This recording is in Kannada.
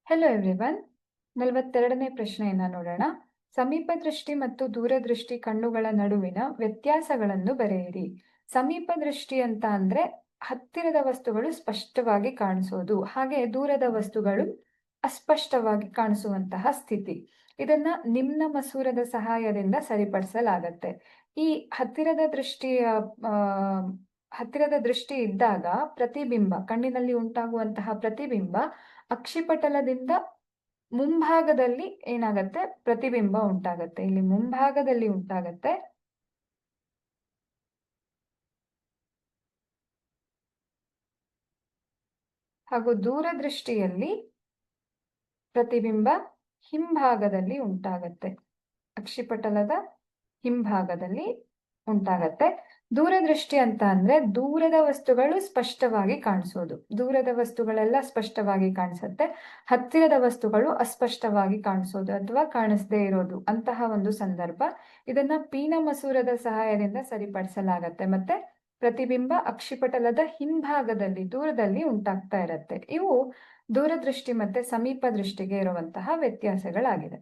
Hello everyone. 42ನೇ ಪ್ರಶ್ನೆಯನ್ನ ನೋಡೋಣ. ಸಮೀಪ ದೃಷ್ಟಿ ಮತ್ತು ದೂರದೃಷ್ಟಿ ಕಣ್ಣುಗಳ ನಡುವಿನ ವ್ಯತ್ಯಾಸಗಳನ್ನು ಬರೆಯಿರಿ. ಸಮೀಪ ದೃಷ್ಟಿ ಅಂತ ಅಂದ್ರೆ ಹತ್ತಿರದ ವಸ್ತುಗಳು ಸ್ಪಷ್ಟವಾಗಿ ಕಾಣಿಸೋದು, ಹಾಗೆ ದೂರದ ವಸ್ತುಗಳು ಅಸ್ಪಷ್ಟವಾಗಿ ಕಾಣಿಸುವಂತಹ ಸ್ಥಿತಿ. ಇದನ್ನ ನಿಮ್ನ ಮಸೂರದ ಸಹಾಯದಿಂದ ಸರಿಪಡಿಸಲಾಗತ್ತೆ. ಈ ಹತ್ತಿರದ ದೃಷ್ಟಿಯ ಆ, ಹತ್ತಿರದ ದೃಷ್ಟಿ ಇದ್ದಾಗ ಪ್ರತಿಬಿಂಬ, ಕಣ್ಣಿನಲ್ಲಿ ಉಂಟಾಗುವಂತಹ ಪ್ರತಿಬಿಂಬ ಅಕ್ಷಿಪಟಲದಿಂದ ಮುಂಭಾಗದಲ್ಲಿ ಏನಾಗತ್ತೆ, ಪ್ರತಿಬಿಂಬ ಉಂಟಾಗತ್ತೆ. ಇಲ್ಲಿ ಮುಂಭಾಗದಲ್ಲಿ ಉಂಟಾಗತ್ತೆ. ಹಾಗೂ ದೂರದೃಷ್ಟಿಯಲ್ಲಿ ಪ್ರತಿಬಿಂಬ ಹಿಂಭಾಗದಲ್ಲಿ ಉಂಟಾಗತ್ತೆ. ಅಕ್ಷಿಪಟಲದ ಹಿಂಭಾಗದಲ್ಲಿ ಉಂಟಾಗತ್ತೆ. ದೂರದೃಷ್ಟಿ ಅಂತ ಅಂದ್ರೆ ದೂರದ ವಸ್ತುಗಳು ಸ್ಪಷ್ಟವಾಗಿ ಕಾಣಿಸೋದು. ದೂರದ ವಸ್ತುಗಳೆಲ್ಲ ಸ್ಪಷ್ಟವಾಗಿ ಕಾಣಿಸುತ್ತೆ, ಹತ್ತಿರದ ವಸ್ತುಗಳು ಅಸ್ಪಷ್ಟವಾಗಿ ಕಾಣಿಸೋದು ಅಥವಾ ಕಾಣಿಸದೇ ಇರೋದು ಅಂತಹ ಒಂದು ಸಂದರ್ಭ. ಇದನ್ನ ಪೀನ ಮಸೂರದ ಸಹಾಯದಿಂದ ಸರಿಪಡಿಸಲಾಗತ್ತೆ. ಮತ್ತೆ ಪ್ರತಿಬಿಂಬ ಅಕ್ಷಿಪಟಲದ ಹಿಂಭಾಗದಲ್ಲಿ ದೂರದಲ್ಲಿ ಉಂಟಾಗ್ತಾ ಇರತ್ತೆ. ಇವು ದೂರದೃಷ್ಟಿ ಮತ್ತೆ ಸಮೀಪ ದೃಷ್ಟಿಗೆ ಇರುವಂತಹ ವ್ಯತ್ಯಾಸಗಳಾಗಿದೆ.